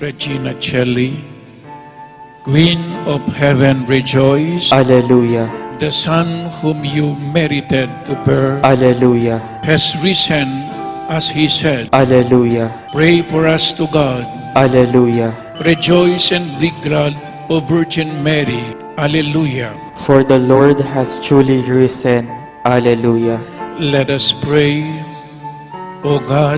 Regina Celli, Queen of Heaven, rejoice. Alleluia. The Son whom you merited to bear Alleluia. has risen, as he said. Alleluia. Pray for us to God. Alleluia. Rejoice and be glad, O Virgin Mary. Alleluia. For the Lord has truly risen. Alleluia. Let us pray. O God,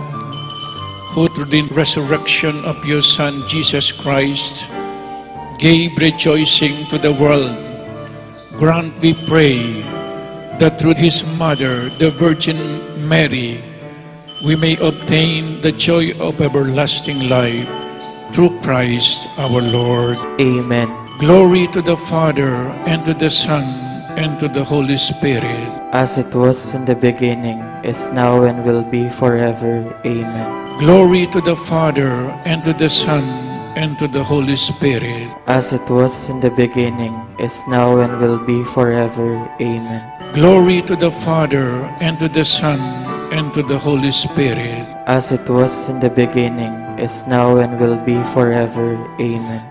who through the resurrection of your Son Jesus Christ gave rejoicing to the world, grant, we pray, that through his mother, the Virgin Mary, we may obtain the joy of everlasting life through Christ our Lord. Amen. Glory to the Father, and to the Son, and to the Holy Spirit. As it was in the beginning, is now, and will be forever. Amen. Glory to the Father, and to the Son, and to the Holy Spirit. As it was in the beginning, is now, and will be forever. Amen. Glory to the Father, and to the Son, and to the Holy Spirit. As it was in the beginning, is now, and will be forever. Amen.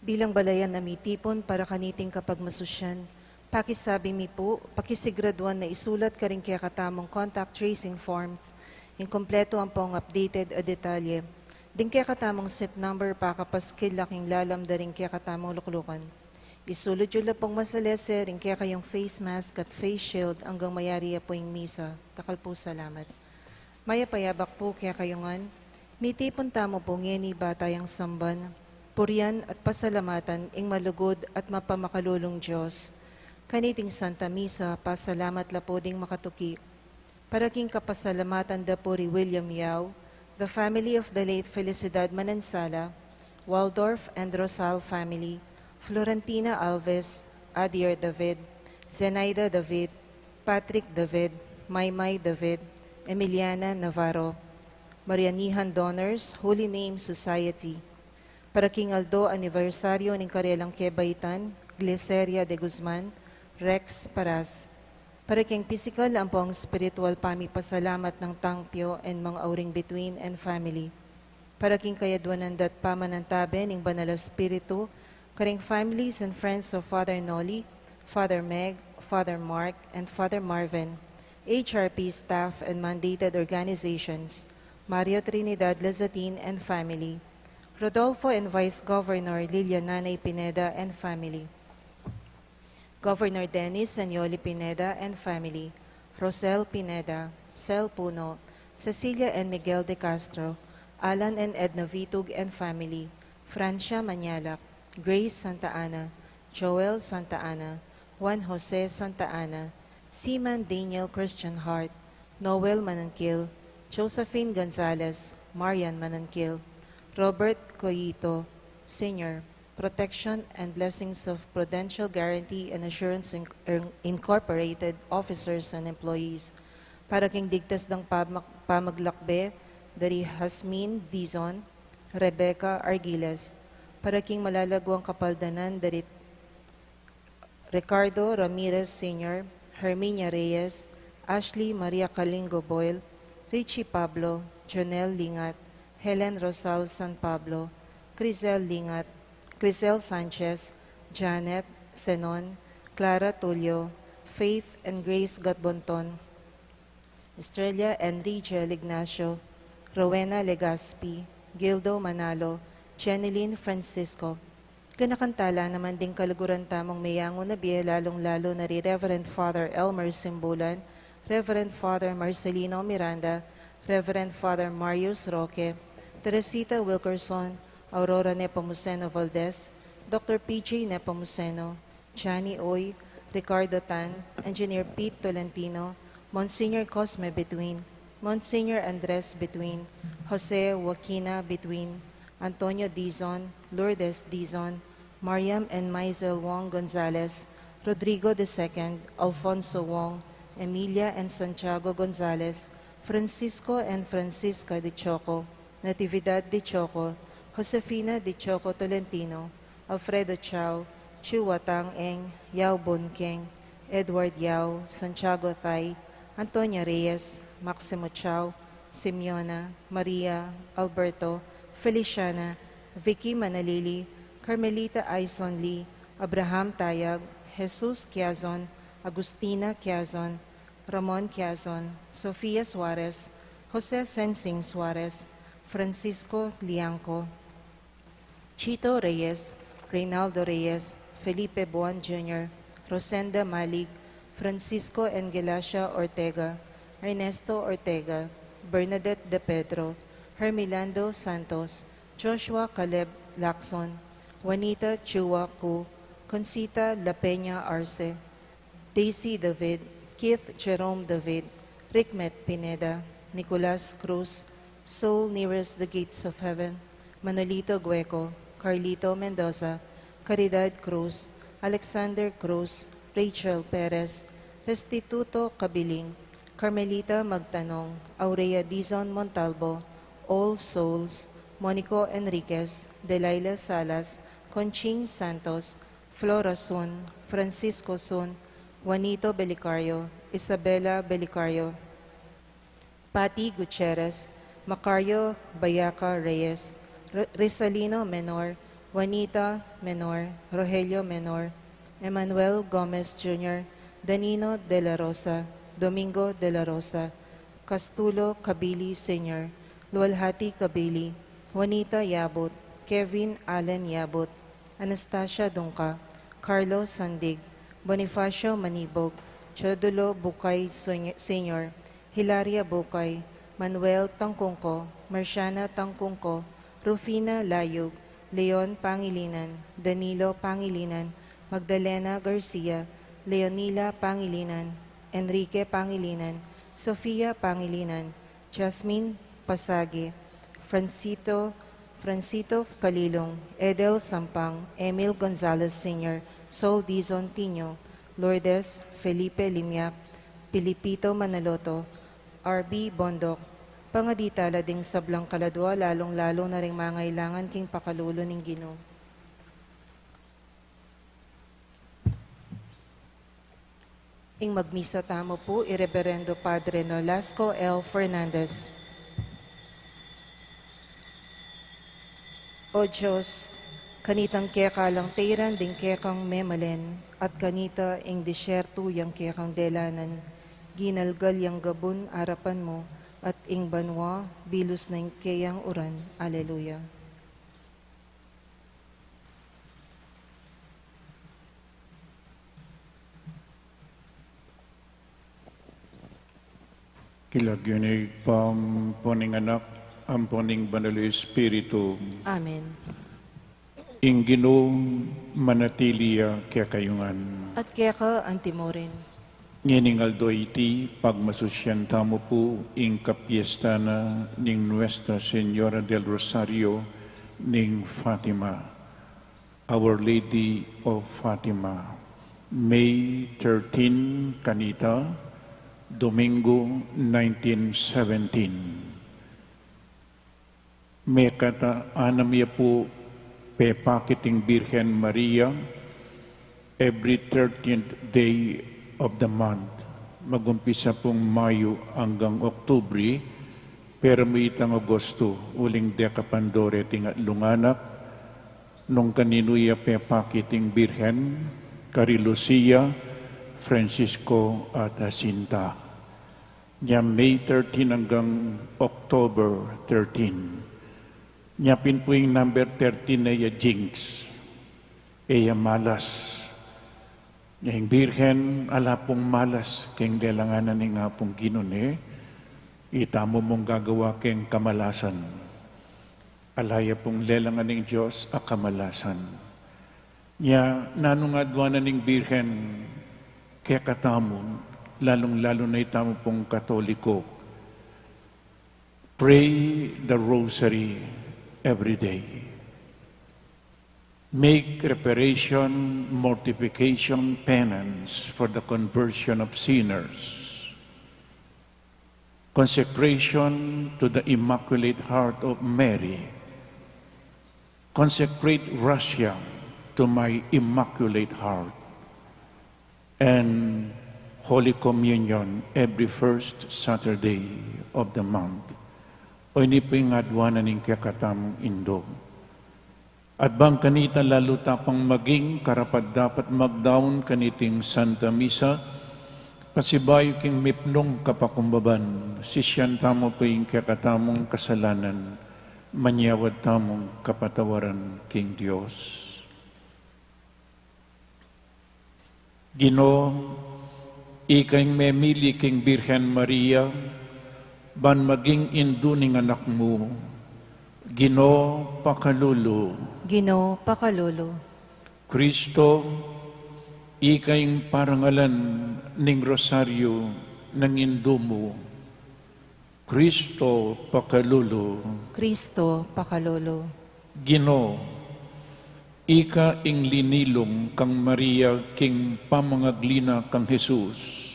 Bilang balayan na mitipon para kaniting kapag masusyan, pakisabi mi po, pakisigraduan na isulat ka rin kaya katamong contact tracing forms, inkompleto ang pong updated a detalye, din kaya katamong set number pakapaskil laking lalam da rin kaya katamong luklukan. Isulod yun lang pong masalese rin kaya kayong face mask at face shield hanggang mayari po yung misa. Takal po salamat. Maya payabak po kaya kayongan, mitipon tamo po ngeni batayang samban, purian at pasalamatan ing malugod at mapamakalulong Diyos. Kaniting Santa Misa, pasalamat lapo ding makatuki. Paraking kapasalamatan da puri William Yao, the family of the late Felicidad Manansala, Waldorf and Rosal family, Florentina Alves, Adier David, Zenaida David, Patrick David, Maymay David, Emiliana Navarro, Marianihan Donors, Holy Name Society, para King Aldo anibersaryo ng Karelang Kebaitan, Glyceria de Guzman, Rex Paras. Para King physical ang pong spiritual pasalamat ng tangpyo and mga auring between and family. Para King kayadwanan dat pamanantabe ng Banal Espiritu, karing families and friends of Father Noli, Father Meg, Father Mark, and Father Marvin, HRP staff and mandated organizations, Mario Trinidad Lazatin and family, Rodolfo and Vice Governor Lilia Nanay Pineda and family, Governor Dennis Sanyoli Pineda and family, Rosel Pineda, Sel Puno, Cecilia and Miguel de Castro, Alan and Edna Vitug and family, Francia Manyalak, Grace Santa Ana, Joel Santa Ana, Juan Jose Santa Ana, Seaman Daniel Christian Hart, Noel Manankil, Josephine Gonzalez, Marian Manankil, Robert Coyito, Sr., Protection and Blessings of Prudential Guarantee and Assurance Incorporated Officers and Employees, para king digtas ng pamaglakbe, dari Hasmin Dizon, Rebecca Argiles, para king malalagwang kapaldanan, dari Ricardo Ramirez Sr., Herminia Reyes, Ashley Maria Calingo Boyle, Richie Pablo, Jonel Lingat, Helen Rosal San Pablo, Crisel Lingat, Crisel Sanchez, Janet Senon, Clara Tulio, Faith and Grace Gatbonton, Estrella Enrique Ignacio, Rowena Legaspi, Gildo Manalo, Jeneline Francisco. Kanakantala naman ding kaluguran tamang mayango na biye lalong-lalo na Reverend Father Elmer Simbulan, Reverend Father Marcelino Miranda, Reverend Father Marius Roque, Teresita Wilkerson, Aurora Nepomuceno Valdez, Dr. PJ Nepomuceno, Johnny Oy, Ricardo Tan, Engineer Pete Tolentino, Monsignor Cosme Between, Monsignor Andres Between, Jose Joaquina Between, Antonio Dizon, Lourdes Dizon, Mariam and Maisel Wong Gonzalez, Rodrigo II, Alfonso Wong, Emilia and Santiago Gonzalez, Francisco and Francisca de Choco, Natividad de Choco, Josefina de Choco Tolentino, Alfredo Chao, Chu Watang Eng, Yao Bonkeng, Edward Yao, Santiago Thay, Antonia Reyes, Maximo Chao, Simeona, Maria, Alberto, Feliciana, Vicky Manalili, Carmelita Aison Lee, Abraham Tayag, Jesus Quiazon, Agustina Quiazon, Ramon Quiazon, Sofia Suarez, Jose Sensing Suarez, Francisco Liangco, Chito Reyes, Reynaldo Reyes, Felipe Buan Jr., Rosenda Malig, Francisco Engelacia Ortega, Ernesto Ortega, Bernadette De Pedro, Hermilando Santos, Joshua Caleb Lacson, Juanita Chua Cu, Concita La Peña Arce, Daisy David, Keith Jerome David, Rickmet Pineda, Nicolas Cruz, Soul Nearest the Gates of Heaven, Manolito Gueco, Carlito Mendoza, Caridad Cruz, Alexander Cruz, Rachel Perez, Restituto Cabiling, Carmelita Magtanong, Aurea Dizon Montalvo, All Souls, Monico Enriquez, Delilah Salas, Conching Santos, Flora Sun, Francisco Sun, Juanito Belicario, Isabela Belicario, Patty Gutierrez, Macario Bayaca Reyes, Rizalino Menor, Juanita Menor, Rogelio Menor, Emmanuel Gomez Jr., Danino de la Rosa, Domingo de la Rosa, Castulo Cabili Sr., Lualhati Cabili, Juanita Yabot, Kevin Allen Yabot, Anastasia Dungka, Carlos Sandig, Bonifacio Manibog, Chodulo Bukay Sr., Hilaria Bukay, Manuel Tangkungko, Marciana Tangkungko, Rufina Layug, Leon Pangilinan, Danilo Pangilinan, Magdalena Garcia, Leonila Pangilinan, Enrique Pangilinan, Sofia Pangilinan, Jasmine Pasage, Francito Calilong, Edel Sampang, Emil Gonzalez Sr., Sol Dizon Tino, Lourdes Felipe Limyap, Pilipito Manaloto, R.B. Bondok, pangadita lading sablang kaladwa, lalong-lalo na ring mangailangan king pakalulo ning Ginoo. Ing magmisa tamo po, Ireverendo Padre Nolasco L. Fernandez. O Diyos, kanitang kekalang tayran ding kekang memalen, at kanita ing disyerto yang kekang delanan, ginalgal yang gabon arapan mo, at ing banwa bilus na ing keyang uran. Alleluia. Kilagyanig pampuning anak, ampuning banal Espiritu, Amen. ing Ginoong manatiliya kaya kayungan. At keka antimorin. Nginingal do iti, pagmasusyan tamo po, ing kapiesta na ning Nuestra Señora del Rosario ning Fatima, Our Lady of Fatima. May 13 kanita, Domingo 1917. May kata anamya po pepakiting Birhen Maria every 13th day of the month. Magumpisa pong Mayo hanggang Oktubre, pero may itang Agosto, uling dekapandore tingat lunganak, nung kaninuya pepakiting Birhen, Kari Lucia, Francisco at Jacinta. Nya May 13 hanggang October 13. Nya pinpuing number 13 na ya Jinx, ya malas. Nya yung Birhen, ala pong malas, keng delanganan ni nga pong ginune, itamo mong gagawa keng kamalasan. Alaya pong lelangan ng Diyos a kamalasan. Nya nanungadwa na ning Birhen, kaya katamon, lalong-lalo na itamo pong Katoliko, pray the rosary every day. Make reparation, mortification, penance for the conversion of sinners. Consecration to the Immaculate Heart of Mary. Consecrate Russia to my Immaculate Heart. And Holy Communion every first Saturday of the month. o ini po yung adwanan ng kakatamong indo. At bang kanita lalo tapang maging karapat dapat magdaon kaniting Santa Misa, pasibayo king mipnong kapakumbaban, sisyan tamo po yung kakatamong kasalanan, manyawad tamong kapatawaran king Diyos. Ginoo, ikay memili king Birhen Maria, ban maging induning anak mo, Ginoo pakalulu. Ginoo pakalolo. Kristo, ikay parangalan ning rosaryo ng indo mo. Kristo pakalulu. Kristo pakalolo. Ginoo, ika ing linilong kang Maria king pamangaglina kang Jesus.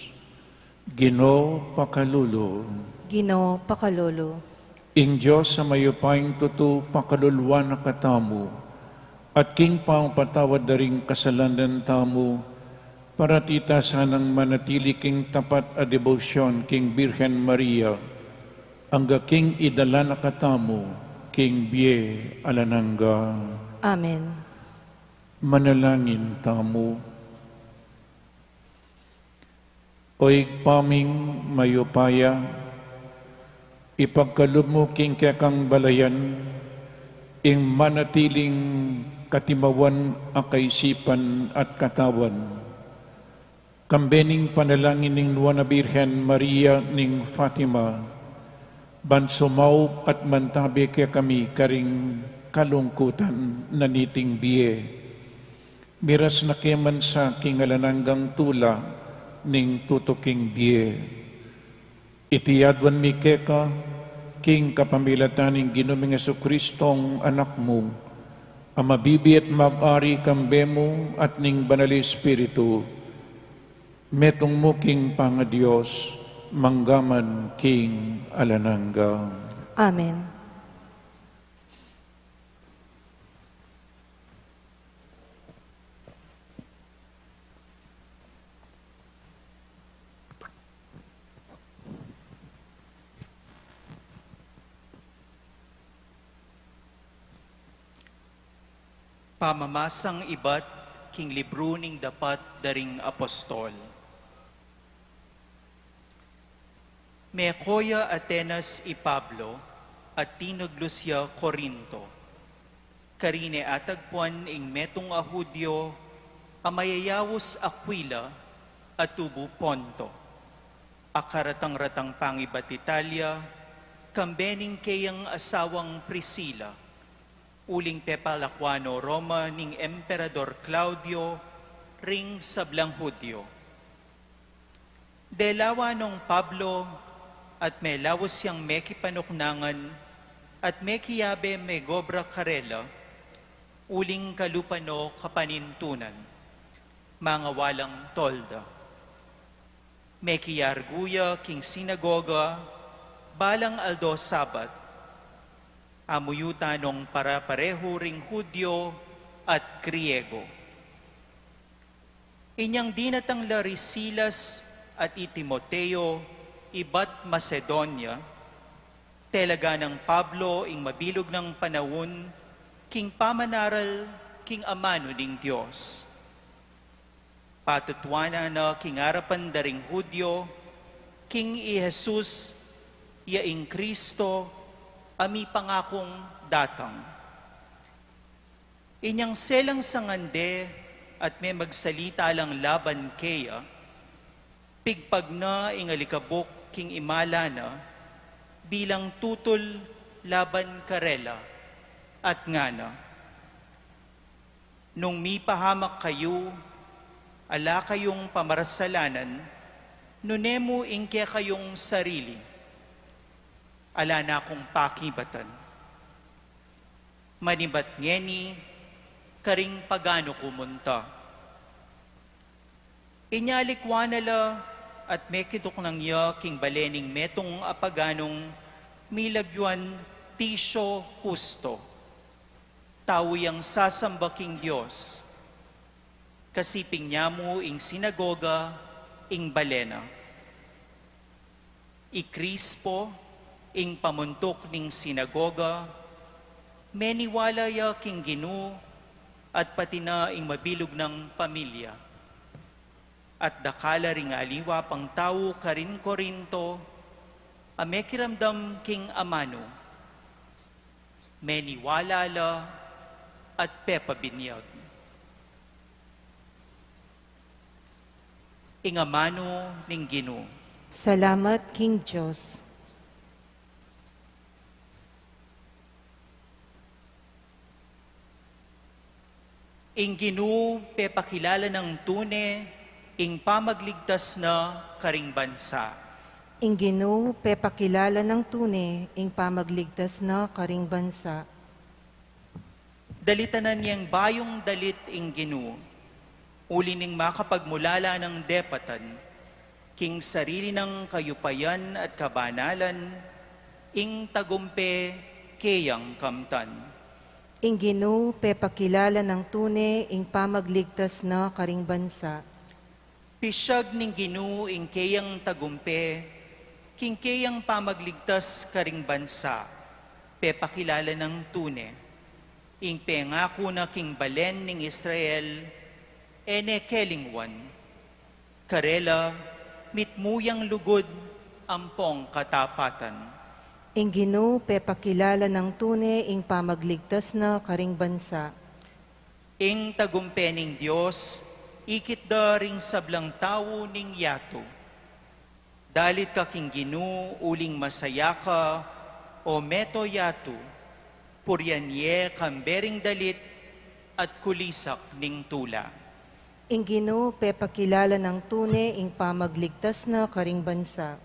Ginoo pakalulu. Ginoo pakalolo. Ing Diyos sa mayupayng tuto pakaluluan na katamu, at king pangpatawad daring kasalanan tamu, para tita sanang manatili king tapat a debosyon king Birhen Maria, angga king idala na katamu, king Bie alanangga. Amen. Manalangin tamu. Oig paming mayupaya, ipagkalob mo king kekang balayan, ing manatiling katimawan ang kaisipan at katawan. Kambening panalangin ning Nuana Birhen Maria ning Fatima, bansumaw at mantabi kaya kami karing kalungkutan na niting biye. Miras na keman sa king alananggang tula ning tutuking biye. Itiyadwan mi keka, king kapamilataning Ginoong Jesucristong anak mo, ang mabibi at mag-ari kambe mo at ning banal Espiritu, metong mo king Pangadios, manggaman king alanangga. Amen. Pamamasang iba't king libro ning dapat daring apostol. Mekoya Atenas i Pablo at tinaglusya Corinto. Karine atagpuan ing metong a Hudyo, amayayawos Aquila at tubo Ponto. Akaratang-ratang pangibat Italia, kambening kayang asawang Priscilla. Uling pepalakwano Roma ning Emperador Claudio, ring sablang Hudyo. Delawa nung Pablo at may lawas siyang meki panuknangan at mekiyabe may gobra karela, uling kalupano kapanintunan, mga walang tolda. Mekiyarguya king sinagoga, balang aldo sabat, amuyuta nung para-pareho ring Hudyo at Griego. Inyang dinatang Larisilas at Timoteo, iba't Macedonia, telaga ng Pablo ing mabilog ng panahon, king pamanaral, king amano ning Diyos. Patutwana na king arapan daring Hudyo, king i Jesus, yaing Kristo, ami pangakong datang. Inyang selang sangande at may magsalita lang laban kaya, pigpag na ingalikabok king imala na, bilang tutol laban karela at ngana. Nung mipahamak kayo, ala kayong pamarasalanan, nunemo ingke kayong sarili, ala na akong pakibatan. Manibat ngeni, karing pagano kumunta. Inyalikwanala at mekitok ng iya king balening metong apaganong milagyuan tisyo husto. Tawiyang sasamba king Diyos. Kasiping niya mo ing sinagoga, ing balena. I Crispo, ing pamuntok ning sinagoga, meniwalaya king Ginoo at pati na ing mabilog ng pamilya. At dakala ring aliwa pang tao karin Korinto, ame kiramdam king amano, meniwalala at pepabinyag. Ing amano ning Ginoo. Salamat, King Diyos. Ing Ginoo pepakilala ng tune, ing pamagligtas na karing bansa. Ing Ginoo, pepakilala ng tune, ing pamagligtas na karing bansa. Dalitanan niyang bayong dalit ing Ginoo, uli ning makapagmulala ng depatan, king sarili ng kayupayan at kabanalan, ing tagumpe keyang kamtan. Ing Ginoo, pepakilala ng tune, ing pamagligtas na karing bansa. Pisyag ning Ginoo ing keyang tagumpe, king keyang pamagligtas karing bansa, pepakilala ng tune, ing pengako na king balen ning Israel, ene kelingwan, karela, mitmuyang lugod, ampong katapatan. Ing Ginoo, pepakilala ng tune, ing pamagligtas na karing bansa. Ing tagumpe ning Diyos, ikit da ring sablang tao ning yato. Dalit ka king Ginoo, uling masaya ka, o meto yato, puryanye kambering dalit, at kulisak ning tula. Ing Ginoo, pepakilala ng tune, ing pamagligtas na karing bansa.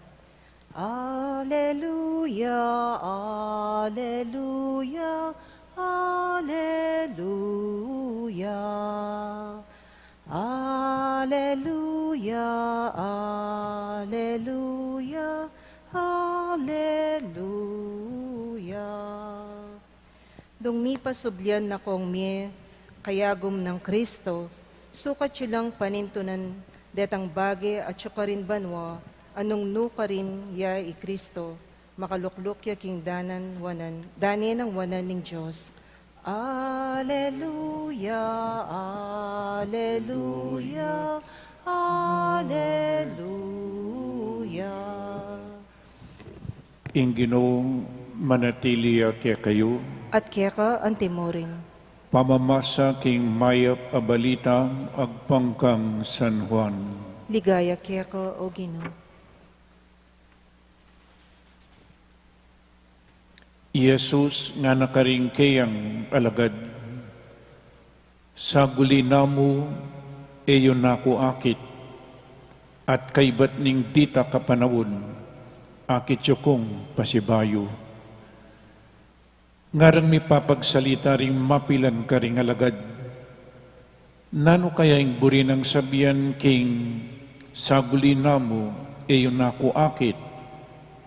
Alleluia, alleluia, alleluia. Alleluia, alleluia, alleluia. Dungmi pasubyan na kong mi, kayagom ng Kristo, sukat silang panintunan detang bage at syukarin banwa, anong nukarin ya i Kristo, makalukluk ya king danan ng wanan ning Diyos. Alleluia, alleluia, alleluia. Ing Ginoong manatili kaya kayo, At kaya ka antimorin. pamamasa king mayap a balita agpangkang San Juan. Ligaya kaya ka, O Ginoo. Jesus nga nakaring kayang alagad, saguli namo eyon nako akit, at kaybat ning dita kapanawon, akit yukong pasibayo. Ngarang mi papagsalita ring mapilan ka ring alagad, nano kaya ing buri ng sabihan king saguli namo eyon nako akit,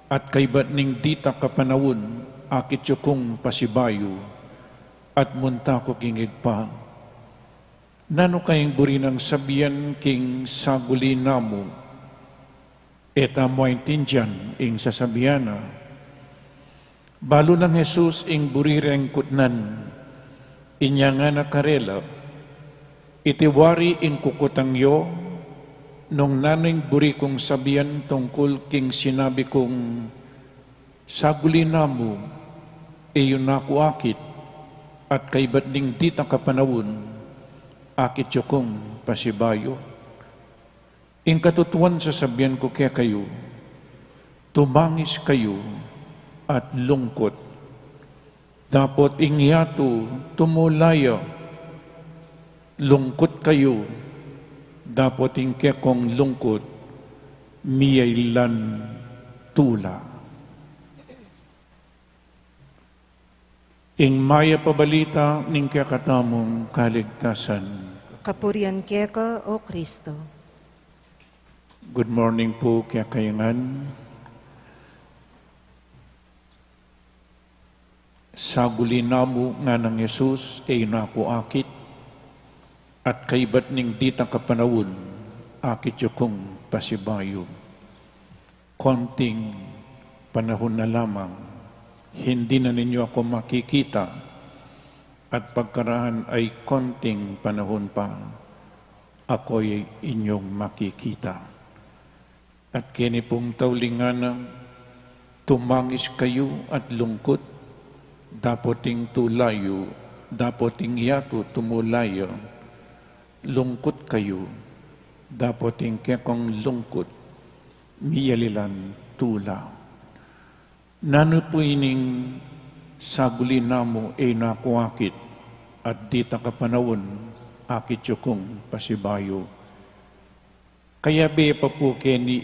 at kaybat ning dita kapanawon, akit yukong pasibayo, at munta ko kingig pa. Nano kayang buri ng sabihan king saguli namo, eta mo intindihan ing sasabiana. Balo ng Jesus ing buri reng kutnan, inya nga nakarela, itiwari ing kukutang yo, nung naning buri kong sabihan tungkol king sinabi kong, saguli namo, iyon nako akit, at kaybat ding dita kapanawon, akit yukong pasibayo. Ing katutuan sa sabihan ko kaya kayo, tumangis kayo at lungkot. Dapat ing yato tumulaya, lungkot kayo, dapat ing kekong lungkot, miyailan tula. Ing maya pabalita ning kakatamong kaligtasan. Kapurian kaya ka, O Kristo. Good morning po kaya kayangan. Saguli namo nga ng Jesus ay nako akit, at kaybat ning dita kapanawon, akit yukong pasibayo. Konting panahon na lamang, hindi na ninyo ako makikita at pagkaraan ay konting panahon pa, ako'y inyong makikita. At kini pong taulingan, tumangis kayo at lungkot, dapoting tulayo, dapoting yato tumulayo, lungkot kayo, dapoting kekong lungkot, miyalilan tula. Nano po ining saguli namo ay nakuakit at dita kapanawon akit yukong pasibayo. Kaya be pa po keni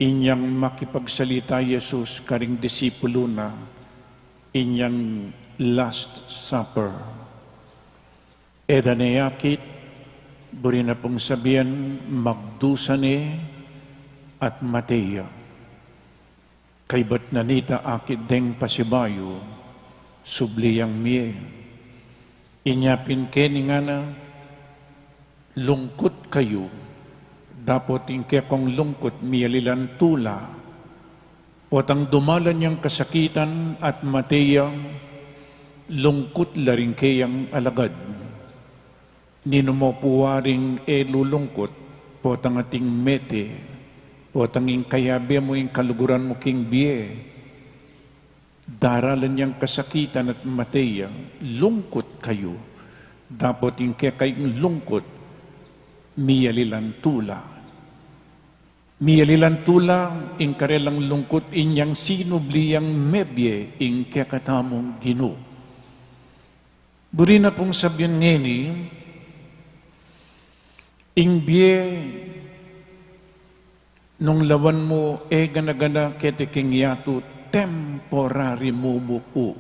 inyang makipagsalita Yesus karing disipulo na inyang last supper. Eda na yakit, buri na pong sabihan, magdusane at Mateo. Kay ba't nanita akit deng pasibayo, subliyang miye. Inyapin keni nga na, lungkot kayo, dapoting kekong lungkot miyalilan tula, potang dumalan niyang kasakitan at mateyang, lungkot laring kayang alagad. Nino mo puwaring lulungkot, potang ating mete, potang ing kayabe mo ing kaluguran mo king biye, daralan niyang kasakitan at mateyang, lungkot kayo, dapoting kekayang lungkot, miyalilan tula. Miyalilan tula, ing karelang lungkot, inyang sinubliyang mebye, ing kekatamong ginu. Buri na pong sabihin ngeni, ing biye, nung lawan mo, gana-gana ketiking yato, temporary mumupo.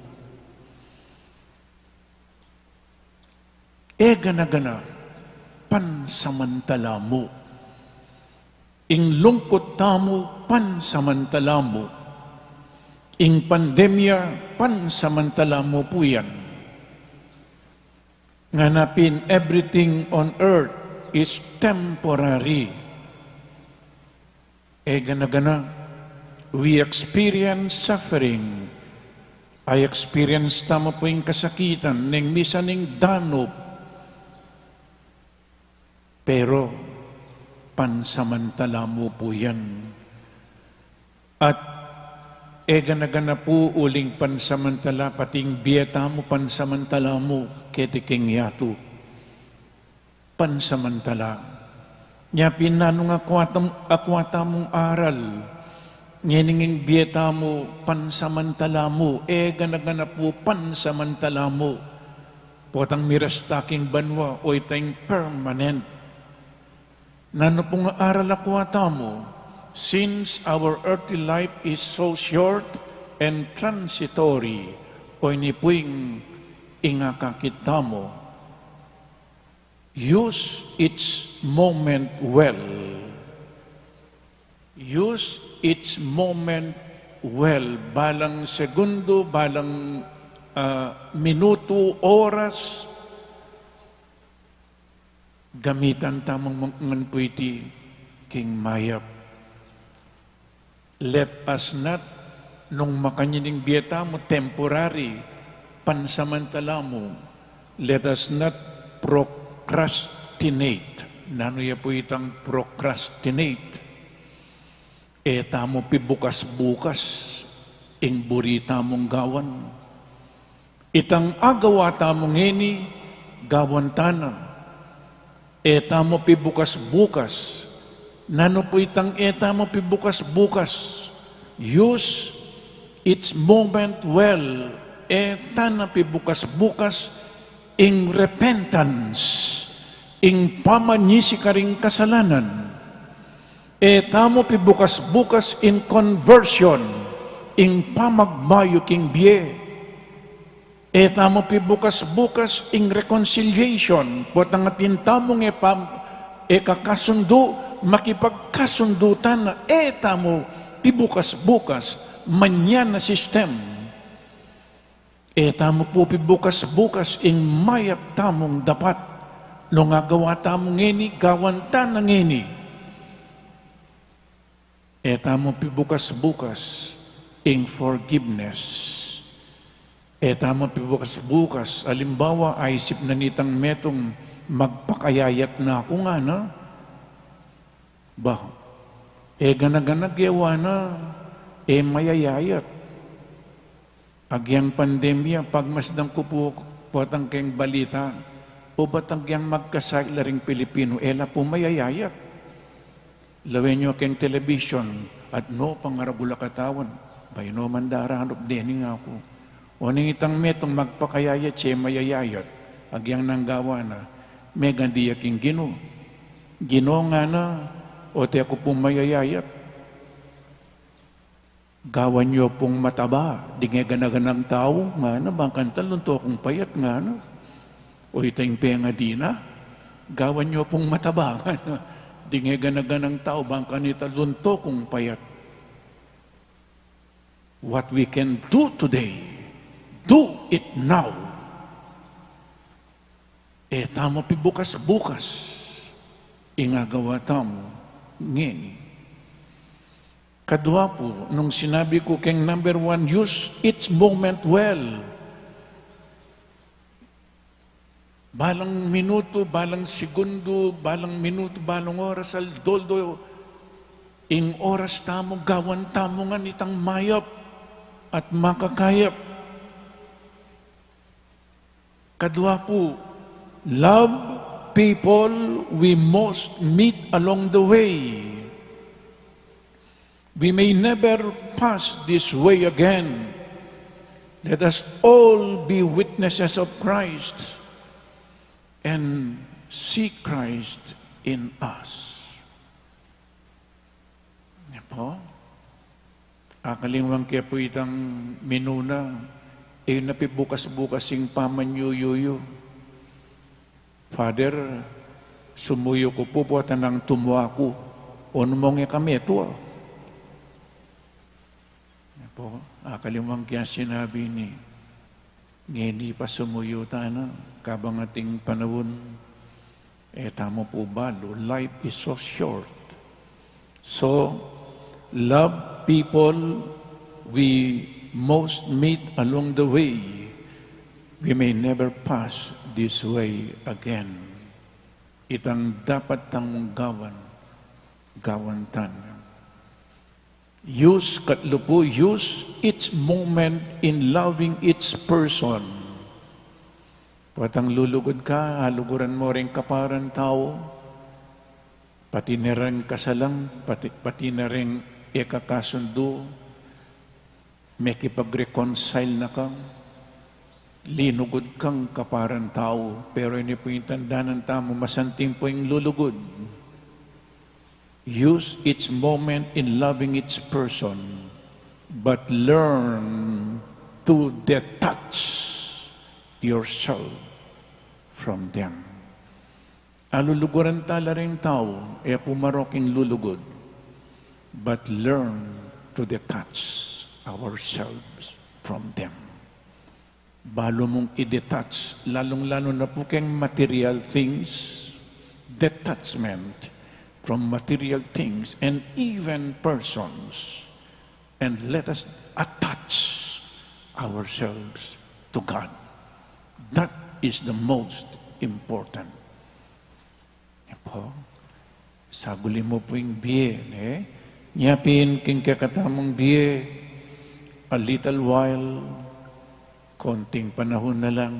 Gana-gana, pansamantala mo. Ing lungkot tamo, pansamantala mo. Ing pandemya, pansamantala mo po yan. Nganapin, everything on earth is temporary. Gana-gana, we experience suffering. I experience tamo po yung kasakitan, neng misaning danop. Pero, pansamantala mo po yan. At, gana-gana po uling pansamantala, pating biyeta mo pansamantala mo, ketiking yato. Pansamantala. Nya pinanong akwata mong aral, ngeninging biyeta mo, pansamantala mo, gana-gana po pansamantala mo. Potang mirastaking banwa, o itang permanent. Nano pong aral akwata mo, since our earthly life is so short and transitory, o inipuing ingakakita mo, use its moment well. Use its moment well. Balang segundo, balang minuto, oras, gamitan tamang manpuiti king mayap. Let us not, nung makanyining biyeta mo, temporary, pansamantala mo, let us not procrastinate. Nano ya po itang procrastinate? Tamo pi bukas-bukas, ing burita mong gawan. Itang agawa tamong ngeni, gawan tana. Tamo pi bukas-bukas. Nano po itang tamo pi bukas-bukas. Use its moment well. Tana pi bukas-bukas ing repentance. Ing pamanyisi karing kasalanan. Tamo pi bukas-bukas in conversion. Ing pamagmayo king biye. Tamo pi bukas-bukas ing reconciliation, potang atin tamong kakasundo, makipagkasundutan na tamo pi bukas-bukas, manyan na system. Tamo po pi bukas-bukas ing mayap tamong dapat, no nga gawa tamong ngeni, gawan ta na ngeni. Eta mo pibukas-bukas in forgiveness. Eta mo pibukas-bukas, alimbawa, aisip na nitang metong magpakayayat na ako nga na. Bah, ganag-ganag yawa na, mayayayat. Agyang pandemya, pagmasdang ko po potang kayong balita, o batang yang magkasayla ring Pilipino, ela po mayayayat. Lawin nyo kayong television, at no pangarabula katawan, bay no mandaranop din nga ako. O ning itang metong magpakayayat siya mayayayat, agyang nanggawa na, may gandiyak yung Gino. Gino nga na, o te ako pong mayayayat. Gawan nyo pong mataba, di nga ganaganang tao, nga na, bangkan talunto akong payat nga na. O itang penga di na, gawan nyo pong mataba, nga na, di nga ganaganang tao, bangkan italunto akong payat. What we can do today, do it now. Tamo pibukas-bukas, ingagawa tamo, ngeni. Kadwa po, nung sinabi ko keng number 1, use each moment well. Balang minuto, balang segundo, balang minuto, balang oras, aldoldo, ing oras tamo, gawan tamo nga nitang mayap at makakayap. Kadwa po, love people we most meet along the way. We may never pass this way again. Let us all be witnesses of Christ and see Christ in us. Yan po. Akalingwang kaya po itang minuna, napibukas-bukas yung pamanyuyuyo. Father, sumuyo ko po tanang tumuwa ko. Ono mong kami ito. Po, akalimang kaya sinabi ni hindi pa sumuyo na kabang ating panahon, tamo po ba, life is so short. So, love people we most meet along the way. We may never pass this way again. Itang dapat tang gawan tan. Use each moment in loving each person. Patang lulugod ka, haluguran mo rin kaparan tao, pati na rin kasalang, pati na rin ikakasundo, may kipag-reconcile na kang, linugod kang kaparan tao, pero hindi po yung tanda ng tamo, masanting po yung lulugod. Use each moment in loving each person, but learn to detach yourself from them. Aluluguran tala rin tao, pumaroking lulugod, but learn to detach ourselves from them. Balo mong i-detach, lalong-lalo na po kayong material things, detachment from material things and even persons, and let us attach ourselves to God. That is the most important. Po, saguli mo po yung biye, nyapin king kakatamong biye, a little while, konting panahon na lang,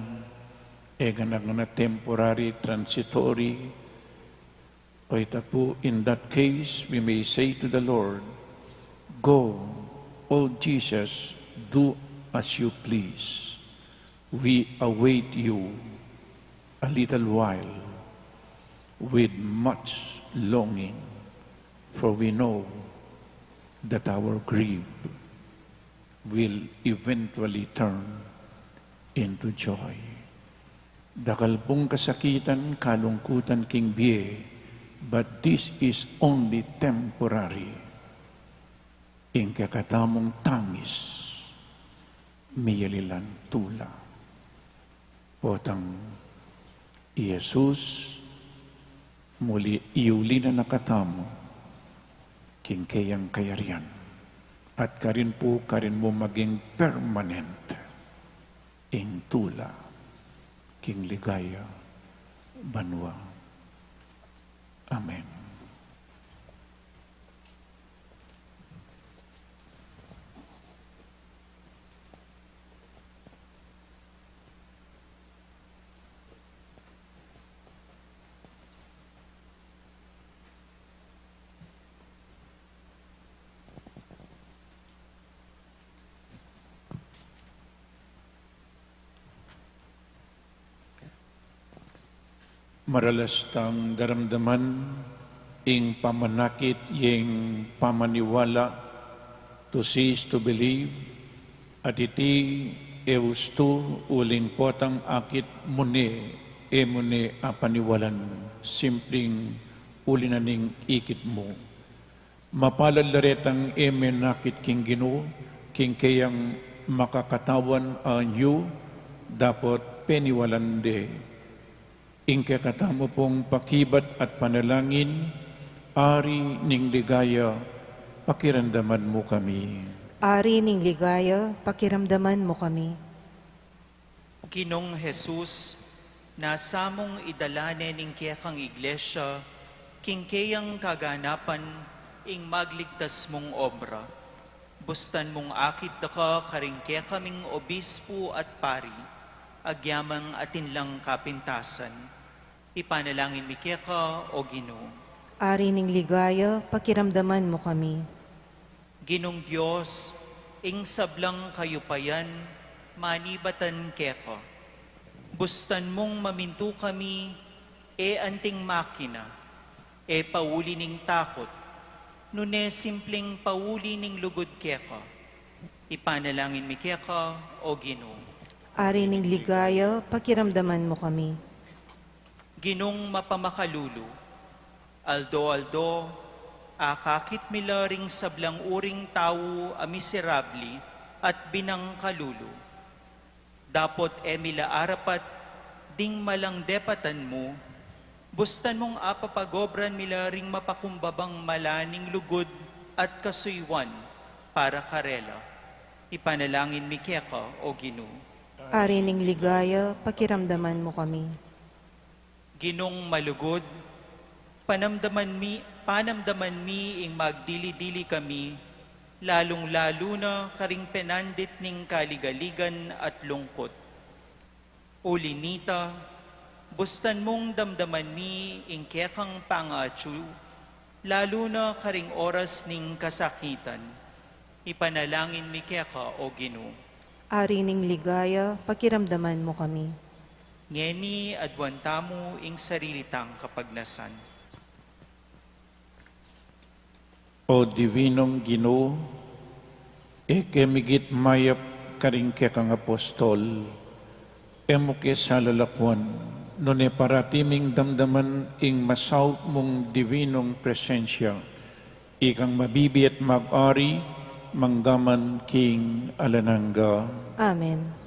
ganag na temporary, transitory. Po, in that case, we may say to the Lord, go, O Jesus, do as you please. We await you a little while with much longing, for we know that our grief will eventually turn into joy. Dakal pong kasakitan, kalungkutan king biye, but this is only temporary. In kakatamong tangis, miyalilan tula. Potang Jesus, muli iuli na nakatamo, king kayang kayarian. At karin po, karin mo maging permanent ing tula, king ligaya, banwa. Amen. Maralastang daramdaman ing pamanakit yung pamaniwala to cease to believe at iti eusto uling potang akit mune mune apaniwalan simpleng ulinaning ikit mo. Mapalalaretang nakit king Ginoo king kayang makakatawan anyo dapat peniwalan de. Ingke katamo pong pakibat at panalangin, ari ning ligaya, pakiramdaman mo kami. Ari ning ligaya, pakiramdaman mo kami. Ginong Jesus, nasamong idalane ning kiyakang iglesia, kingkeyang kaganapan, ing magligtas mong obra. Bustan mong akit daka karingkya kaming obispo at pari, agyamang atinlang kapintasan. Ipanalangin mi ka, o Ginoo. Ari ning ligaya, pakiramdaman mo kami. Ginong Diyos, ing sablang kayupayan, manibatan keka. Bustan mong maminto kami, anting makina, pauli ning takot, nune simpleng pauli ning lugod keka. Ipanalangin mi keka, o Ginoo. Ari ning ligaya, pakiramdaman mo kami. Ginong mapamakalulu, aldo, akakit milaring sablang uring tao a miserabli at binangkalulu. Dapot mila arapat, ding malang depatan mo, bustan mong apapagobran milaring mapakumbabang malaning lugod at kasuywan para karela. Ipanalangin mi keka, o Ginoo. Ari ning ligaya, pakiramdaman mo kami. Ginong malugod, panamdaman mi ing magdili-dili kami, lalong-lalo na karing penandit ning kaligaligan at lungkot. Ulinita, bustan mong damdaman mi ing kekang pangatsu, lalo na karing oras ning kasakitan. Ipanalangin mi keka, o Ginoo. Ari ning ligaya, pakiramdaman mo kami. Ngeni adwantamo ing sarilitang kapagnasan. O Divinong Ginoo, kemigit mayap karingke kang apostol, emo ke sa lalakwan, nune paratiming damdaman ing masaw mong divinong presensya, ikang mabibi at mag-ari, manggaman king alananga. Amen.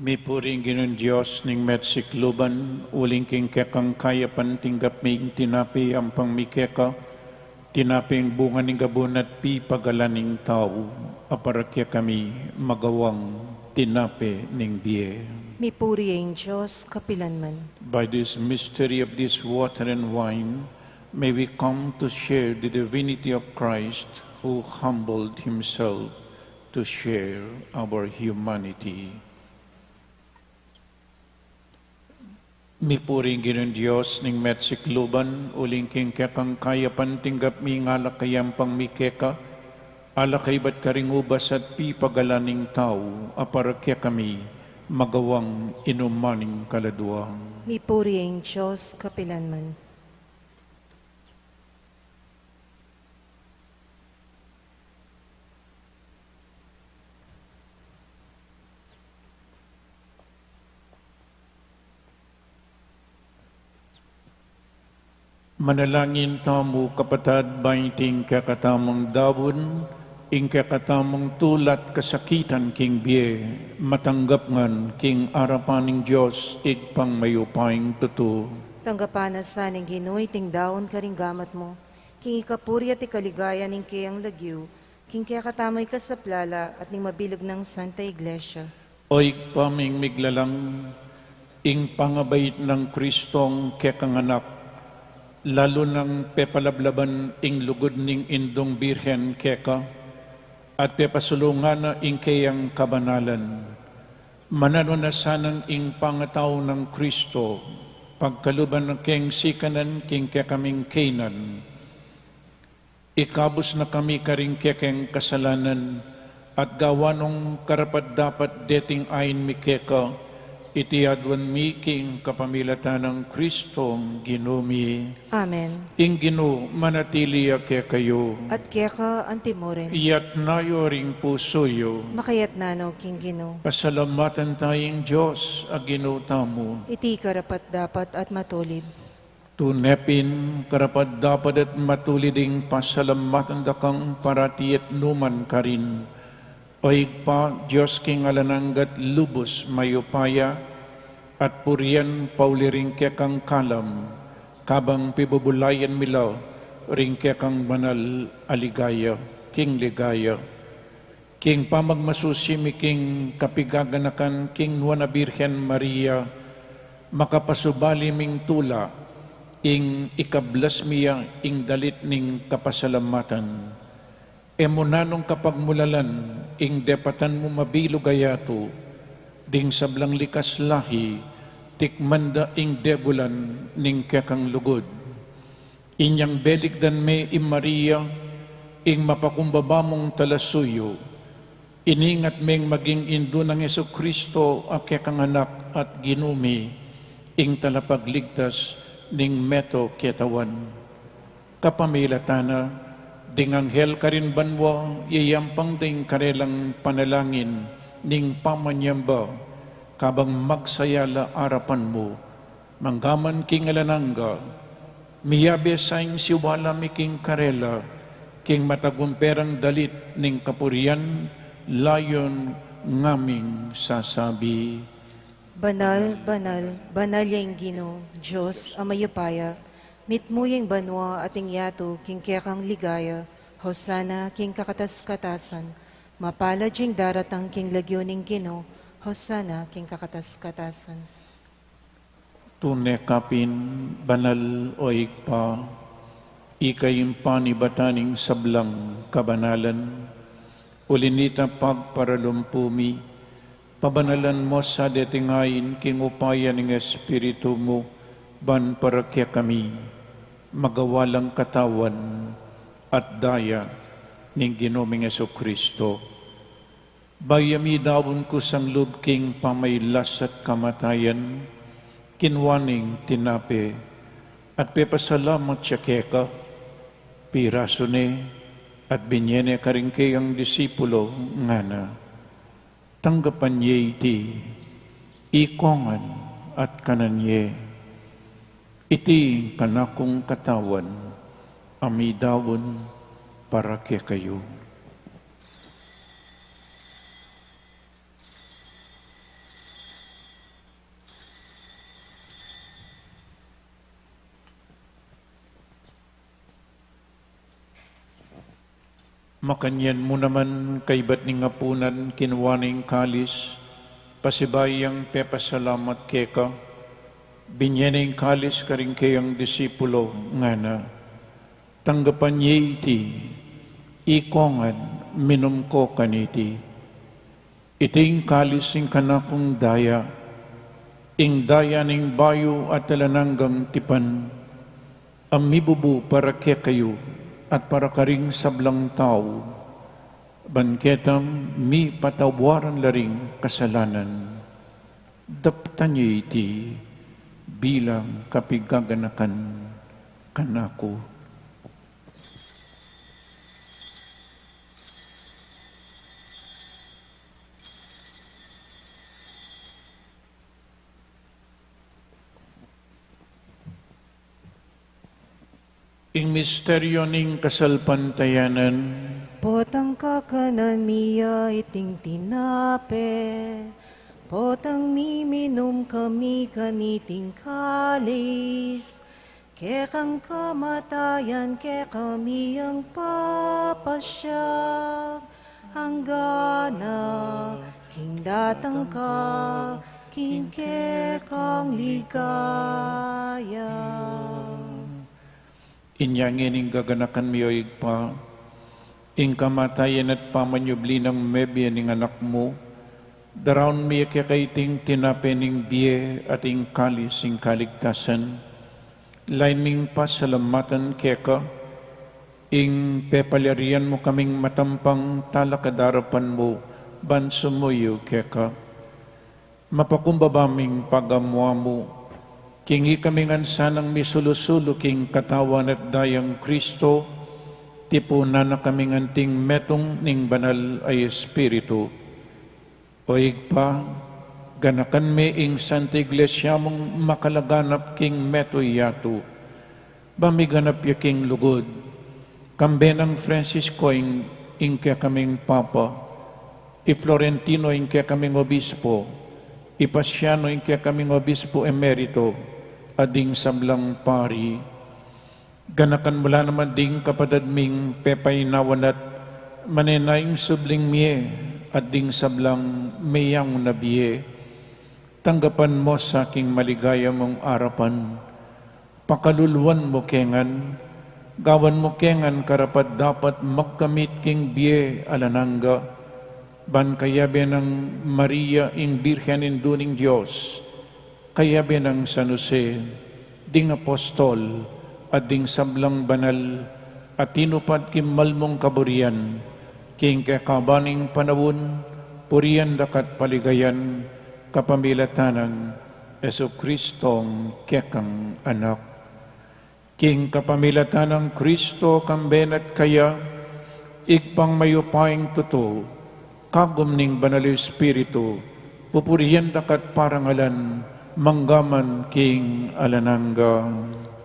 Mi puring Ginoong Diyos ning metsikluban, uling king kekang kaya pantinggap mi tinapi ang pangmikeka, tinaping bunga ning gabunat pi pagalaning tao, aparakya kami magawang tinapi ning biye. Mi puri ang Diyos, kapilanman. By this mystery of this water and wine, may we come to share the divinity of Christ who humbled himself to share our humanity. Mipuring Ginoong Diyos ning metsikluban, uling king kekang kaya pantinggap mi ngalakayang pang mikeka, alakay ba't karing ubas at pipagalaning tao, aparakya kami, magawang inumaning kaladwang. Mi puri ang Diyos, kapilanman. Manalangin tamo kapatad baiting kakatamang dawon, ing kakatamang tulat kasakitan king biye, matanggap ngan king arapaning Diyos, igpang mayupaing tuto. Tanggapan na sa ning Ginoy ting daon karing gamat mo. King ikapuri at ikaligaya ning kayang lagyo, king kaya katamoy ka sa plala at ning mabilog ng Santa Iglesia. Oig paming miglalang, ing pangabait ng Kristong kekanganak, lalo ng pepalablaban ing lugod ning indong birhen keka, at pepasulungan na ing kayang kabanalan. Manano na sanang ing pangataw ng Kristo, pagkaluban ng keng sikanan king kekaming kainan. Ikabos na kami karing kekeng kasalanan, at gawanong karapat dapat deting ain mi keka, itiadwan mi king kapamilatan ng Kristong ginumi. Amen. Ing Gino manatili ke kayo, At kaya ka antimoren, iyat nayo ring pusoyo, makayat nano king Gino. pasalamatan tayong Diyos a Ginoo tamo. Iti karapat dapat at matulid. Tunepin karapat dapat at matuliding pasalamatan dakang paratiet numan karin. Oig pa Diyos king alananggat lubos mayupaya at purian pauliring kekang kalam, kabang pibubulayan milaw ring kekang banal aligaya, king ligaya. King pamagmasusimi king kapigaganakan king Nuana Birhen Maria, makapasubali ming tula, ing ikablas miya ing dalit ning kapasalamatan. Emunanong kapagmulalan, ing depatan mo mabilugayato, ding sablang likas lahi, tikmanda ing debulan ning kekang lugod. Inyang beligdan me Maria, ing mapakumbabamong talasuyo, iningat meng maging indo ng Yesu Kristo a kekang anak at ginumi, ing talapagligtas ning meto ketawan. Kapamilatana, ding anghel karin banwa, iyampang ding karelang panalangin, ning pamanyamba, kabang magsayala arapan mo, manggaman king alananga, miyabe saing siwala mi king karela, king matagumperang dalit ning kapurian, layon ngaming sasabi. Banal, banal, banal yung Gino, Diyos amayupaya, mitmuyeng banwa ating yato king kekang ligaya, Hosana king kakatas-katasan, mapalad yung daratang king lagyo ning Gino, Hosana king kakatas-katasan. Tunekapin banal o ikpa, ikayim panibataning sablang kabanalan, ulinita pagparalumpumi, pabanalan mo sa detingayin king upaya ng Espiritu mo, ban para kaya kami, magawalang katawan at daya ning Ginoming Jesucristo. Bayami dawon ko sang loob king pamaylas at kamatayan, kinwaning tinape, at pepasalamat siya keka, piraso ne, at binyene karing kayang disipulo ngana. Tanggapan niya iti, ikongan at kananye, iti kanakong katawan, amidawon para kaya kayo. Makanyan mo naman kaybat ni ngapunan kinwaning kalis, pasibayang pepasalamat keka, binyaneng kalis karing kayang disipulo ngana, tanggapan niya iti, ikongan minum ko kaniti, iting kalis ing kanakong daya, ing daya ning bayo at talananggang tipan, amibubu para kaya kayo, at para karing sablang tao, banketam mi patawaran laring kasalanan, daptan niya iti, bilang kapigaganakan kanako. ing misteryo ning kasalpantayanan, Potang kakanan miya iting tinape, potang miminum kami kaniting kalis, kekang kamatayan ke kami ang papasyag, hanggana, king datang ka, king kekang ligaya. inyangin ing gaganakan miyoig pa, ing kamatayan at pamanyubli ng mebya ning anak mo, daraon miya kaiting tinape ning biye at ing kalis ing kaligtasan, lain ming pasalamatan keka, ing pepalarian mo kaming matampang talakadarapan mo, bansumuyo keka, mapakumbabaming pagamwa mo, kingi kaming ansanang misulusulo king katawan at dayang Kristo, tipunan na kaming anting metong ning banal ay Espiritu. Oig pa, ganakan me ing Santa Iglesia mong makalaganap king metoy yato, bamiganap ya king lugod, kambe ng Francisco ing kaya kaming Papa, i-Florentino ing kaya kaming Obispo, i-Pasiano ing kaya kaming Obispo Emerito, ading sablang pari, ganakan mula naman ding kapadadming pepaynawan at manenayang subling miye at ding sablang mayang nabiye, tanggapan mo sa aking maligaya mong arapan, pakaluluan mo kengan, gawan mo kengan karapat dapat magkamit king biye alananga, ban kayabe ng Maria ing Birhen induning Diyos, kayabe ng San Jose, ding apostol, at ding sablang banal, at tinupad kimalmong kaburian, king kakabaning panawon, purian dakat paligayan, kapamilatanang Jesukristong kekang anak. King kapamilatanang Kristo kamben at kaya, igpang mayupaing totoo, kagum ning banal Espiritu, pupurian dakat parangalan, manggaman king alananga.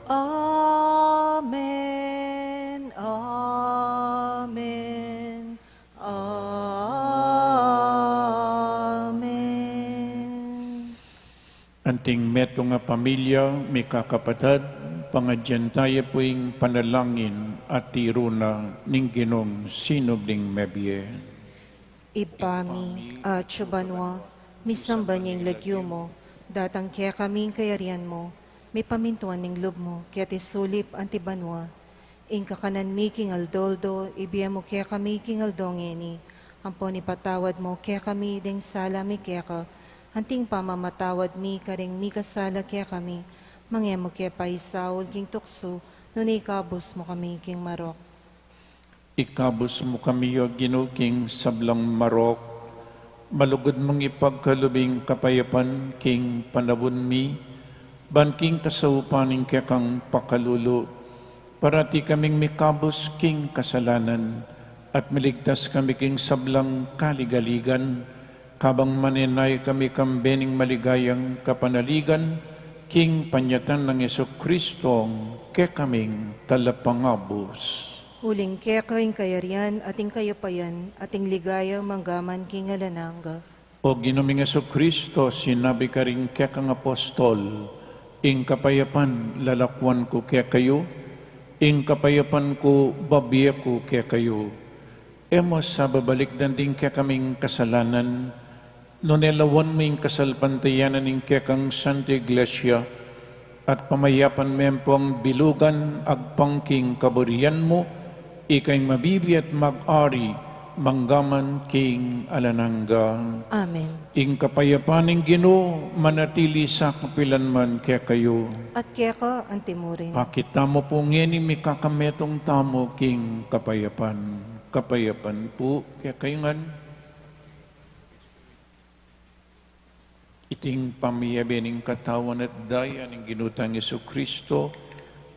Amen. Amen. Amen. Anting meto nga pamilya, may kakapatad, pangadyan tayo po'ing panalangin at tiruna ning Ginong sinubling mebye. Ipami at subanwa, misamba niyang lagyo mo, datang kaya kaming kayarian mo, may pamintuan ning loob mo, kaya tisulip antibanwa, ing kakanan mi king aldoldo, ibiya mo kaya kami king aldongeni, ampon ipatawad mo kaya kami ding sala mi kaya ka, anting pamamatawad mi karing mi kasala kaya kami, mangyemo kaya paisaul king tukso, nun ikabos mo kami king marok. Ikabos mo kami o ginuking sablang marok, malugod mong ipagkalubing kapayapan king panabon mi, banking kasaupaning kekang pakalulo, parati kaming mikabos king kasalanan, at miligtas kami king sablang kaligaligan, kabang manenay kami kambening maligayang kapanaligan, king panyatan ng Jesukristong kekaming talapangabos. Huling keka ing kayarian, ating kayapayan, ating ligaya manggaman king alananga. O Ginoong Jesucristo, sinabi ka rin kekang apostol, ing kapayapan lalakwan ko kaya kayo, ing kapayapan ko babiya ko kaya kayo. Emos sa babalik danding kaya kaming kasalanan, nunelawan mo ing kasalpantayanan ing kekang Santa Iglesia, at pamayapan mempo ang bilugan agpangking kaburian mo, ikay mabibi at mag-ari, manggaman king alananga. Amen. Ing kapayapaning Ginoo, manatili sa kapilanman kaya kayo. At kaya ka ang timurin. Pakita mo po ngeni may kakametong tamo king kapayapan. Kapayapan po kaya kayo ngan. Iting pamiyabening katawan at daya ng ginutang Jesucristo,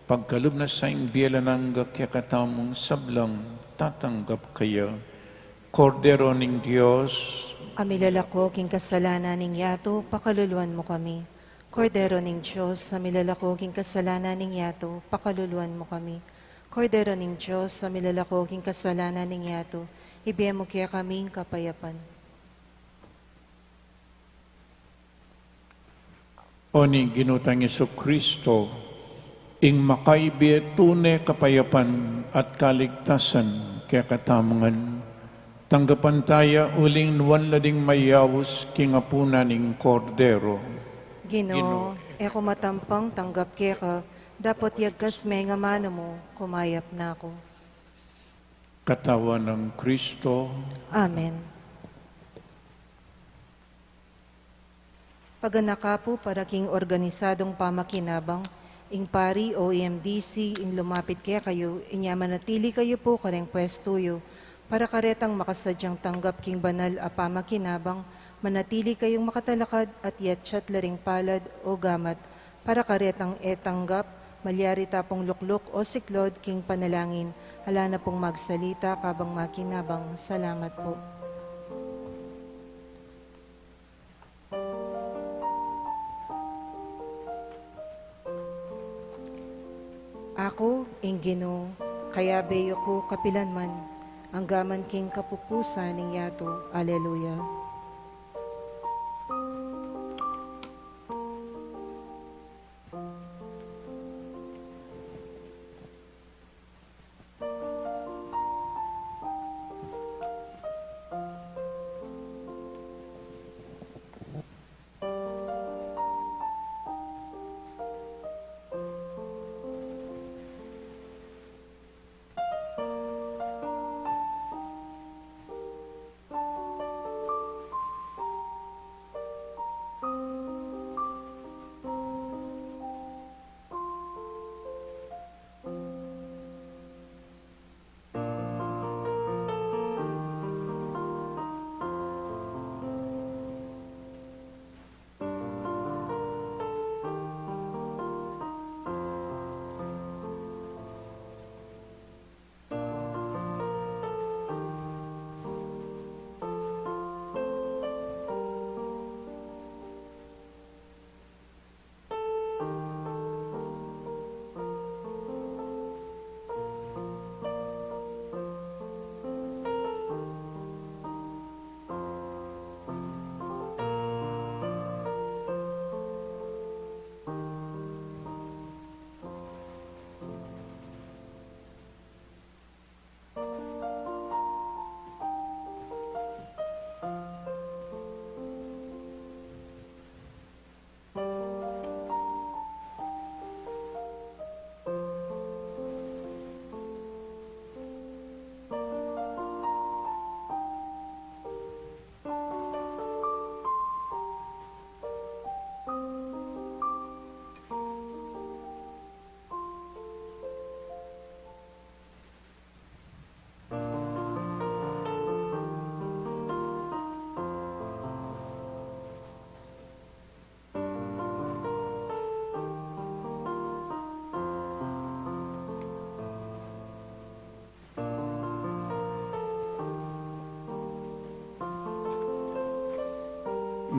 pagkalub na sa ingbiyalananga kaya katamong sablang tatanggap kayo. Kordero ning Diyos, Amilalako king kasalanan ning yato, pakaluluan mo kami. Kordero ning Diyos, amilalako king kasalanan ning yato, pakaluluan mo kami. Kordero ning Diyos, sa milalakoking kasalanan ning yato, ibiyem mo kaya kaming kapayapan. O ni ginutang Yesu Kristo, ing makaibi tunay kapayapan at kaligtasan kaya katamangan, tanggapan taya uling nuwan lading mayawos kingapuna ning Kordero. Ginoo, eko matampang tanggap kaya ka, dapat yagkas may nga mano mo, kumayap na ako. Katawan ng Kristo, Amen. Paganaka po para king organisadong pamakinabang, ing pari o EMDC, ing lumapit kaya kayo, inya manatili kayo po kareng pwestuyo, para karetang makasadyang tanggap king banal a pamakinabang, manatili kayong makatalakad at yatsyat laring palad o gamat, para karetang tanggap, malyari tapong luklok o siklod king panalangin, hala na pong magsalita kabang makinabang. Salamat po. Ako, ing Ginoo, kaya beyo ko kapilanman, ang gaman king kapupusan ning yato. Alleluia.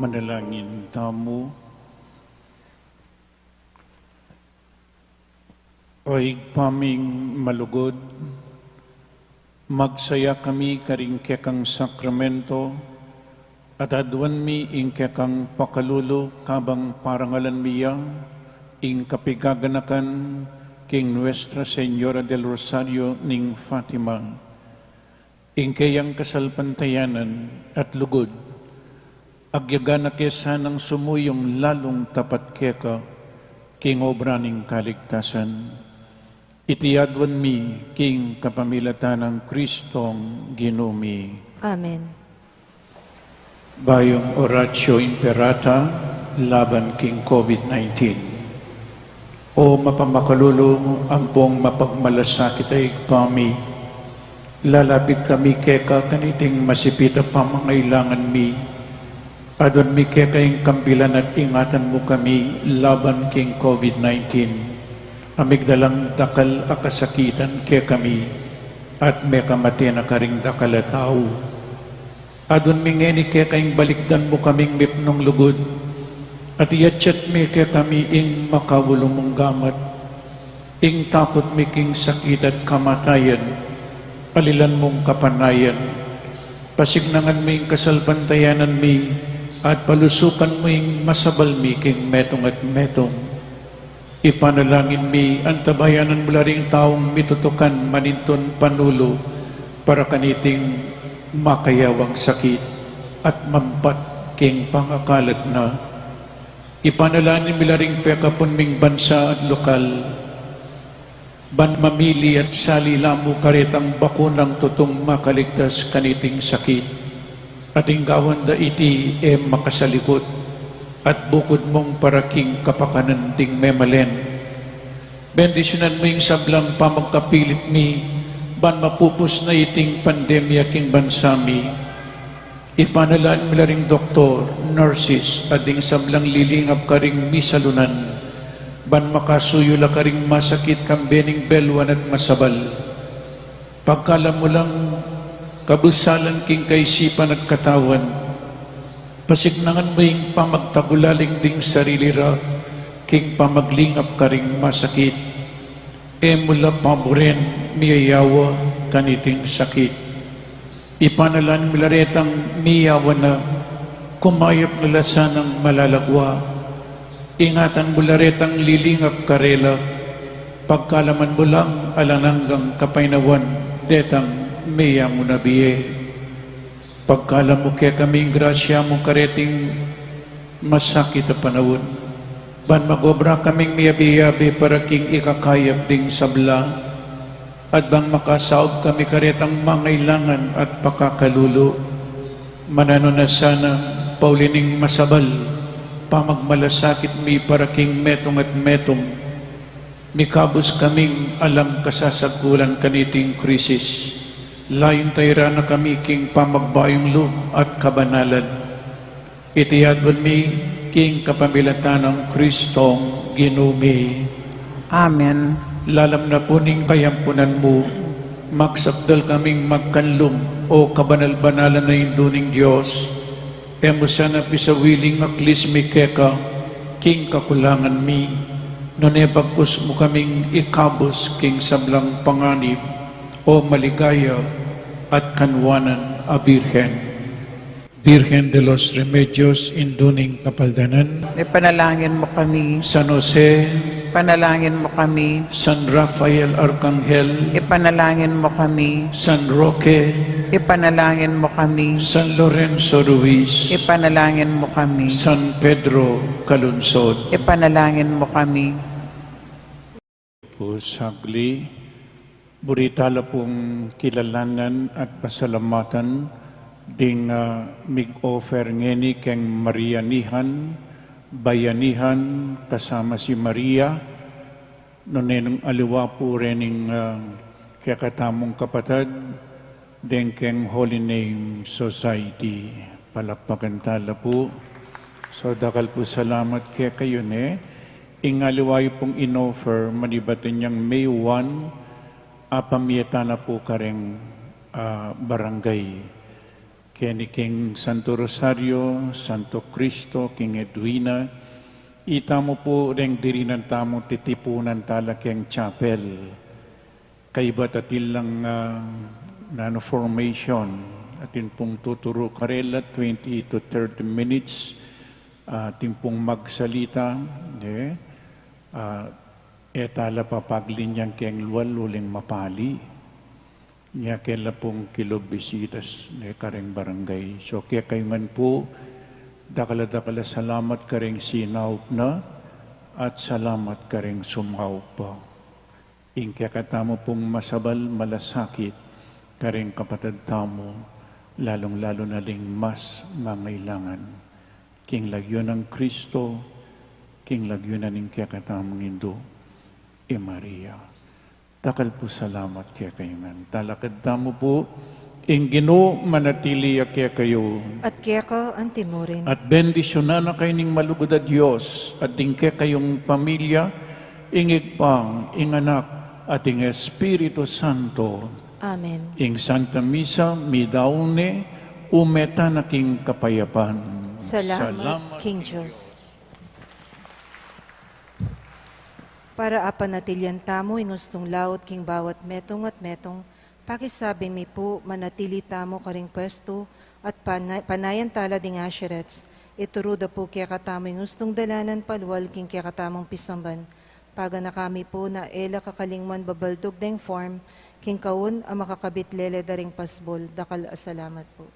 manalangin tamo. Oy paming malugod, magsaya kami karing kekang sakramento, at adwan mi ing kekang pakalulo kabang parangalan miya, ing kapigaganakan king Nuestra Señora del Rosario ning Fatima, ing kayang kasalpantayanan at lugod, agyagan na kesa ng sumuyong lalong tapat keka, king obra ning kaligtasan. Itiyadwan mi, king kapamilatan ng Kristong Ginumi. Amen. Bayong Oratio Imperata, laban king COVID-19. O mapamakalulong ampong mapagmalasakit ay kami, lalapit kami keka kaniting masipita pamangailangan mi, adon mi keka yung kambilan at ingatan mo kami laban king COVID-19. Amigdalang dakal akasakitan ke kami, at may kamati na karing dakal at tao. Adon mingeni ke kayong balikdan mo kaming mipnong lugod, at iatsyat mi ke kami ing makawulong mong gamat. ing takot miking sakit at kamatayan, alilan mong kapanayan, pasignangan ming kasalbantayanan mi, at palusukan ming masabal miking metong at metong. Ipanalangin mi, antabayanan mula ring taong mitutukan maninton panulo, para kaniting makayawang sakit, at mampat king pangakalat na. Ipanalangin mila ring pekapon ming bansa at lokal, ban mamili at salilamu karitang bakunang tutong makaligtas kaniting sakit, at inggawan da iti makasalikot, at bukod mong paraking kapakanan ding memalen. Bendisyonan mo yung sablang pamagkapilit mi, ban mapupos na iting pandemya king bansami. Ipanalaan mo ring doktor, nurses, at ding sablang lilingap ka ring misalunan, ban makasuyo la ka ring masakit kang bening belwan at masabal. Pagkala mo lang kabusalan king kaisipan at katawan, pasignangan mo yung pamagtagulaling ding sarili ra, king pamaglingap ka ring masakit, mula paboren miyayawa kaniting sakit. Ipanalan milaretang miyawa na, kumayap nila sanang malalagwa, ingatan mularetang lilingap karela, pagkalaman mo lang alananggang kapainawan, detang miya mo nabiye. Pagkala mo kaya kaming grasya mo kareting masakit na panahon, ban magobra kaming miyabi-yabi para king ikakayap ding sabla, at bang makasaob kami karetang mangailangan at pakakalulo, manano na sana paulining masabal, pamagmalasakit mi para king metong at metong, mikabos kaming alam kasasagulan kaniting krisis. Layon tayra na kami king pamagbayong loob at kabanalan. Itiyadwan mi king kapamilatan ng Kristong ginumi. Amen. Lalam na po ning kayampunan mo, magsabdal kaming magkanlum o kabanal-banalan na induning Diyos, emo sana pisawiling aklis mi keka, king kakulangan mi, nonebagkus mo kaming ikabos king sablang panganib, o maligaya at kanwanan a Birhen. Birhen de los Remedios, induning kapaldanan, Ipanalangin mo kami. San Jose, Panalangin mo kami. San Rafael Arcangel, Ipanalangin mo kami. San Roque, Ipanalangin mo kami. San Lorenzo Ruiz, Ipanalangin mo kami. San Pedro Calunsod. Ipanalangin mo kami. Po sagli, buritala pong kilalanan at pasalamatan ding mig-offer ngeni keng Marianihan, bayanihan kasama si Maria, nonenong aliwa po rening kakatamong kapatid, ding keng Holy Name Society. Palakpakan tala po. So dakal po salamat kaya kayo ne. Ingaliwayo pong in-offer, manibatan niyang May 1, pamiyata na po kareng barangay. Kaya ni King Santo Rosario, Santo Cristo, King Edwina, itamo po rin dirinan tamo titipunan tala keng chapel. Kaiba tatil lang nano-formation, atin pong tuturo karela, 20 to 30 minutes, atin pong magsalita, etala papaglinyang keng luwal uling mapali. Niya kela pong kilobisitas ne kareng barangay. So kaya kayo man po, dakala salamat kareng sinaw na at salamat kareng sumaw pa. Ingkaya katamo pong masabal malasakit kareng kapatid tamo, lalong-lalo na ling mas mangailangan. King lagyo ng Kristo, king lagyo na ning kaya katamong Indo, Maria. Takal po salamat kaya kayo man. Talakad tamo po, Ingino manatili kaya kayo. At kaya ka antimorin. At bendisyonan na kayo ning malugod a Diyos, at kaya kayong pamilya, ingig pang, inganak, at ing Espiritu Santo. Amen. Ing Santa Misa, midaune, umeta na king kapayapan. Salamat, King Diyos. Para apanatilyan tamo ingustong laot king bawat metong at metong, pakisabi mi po manatili tamo karing pwesto at panayan tala ding asherets, ituruda po kaya katamo ingustong dalanan palwal king kaya katamong pisamban, paga na kami po na ela kakalingman babaldog deng form, king kaun ang makakabit lele daring pasbol, dakal asalamat po.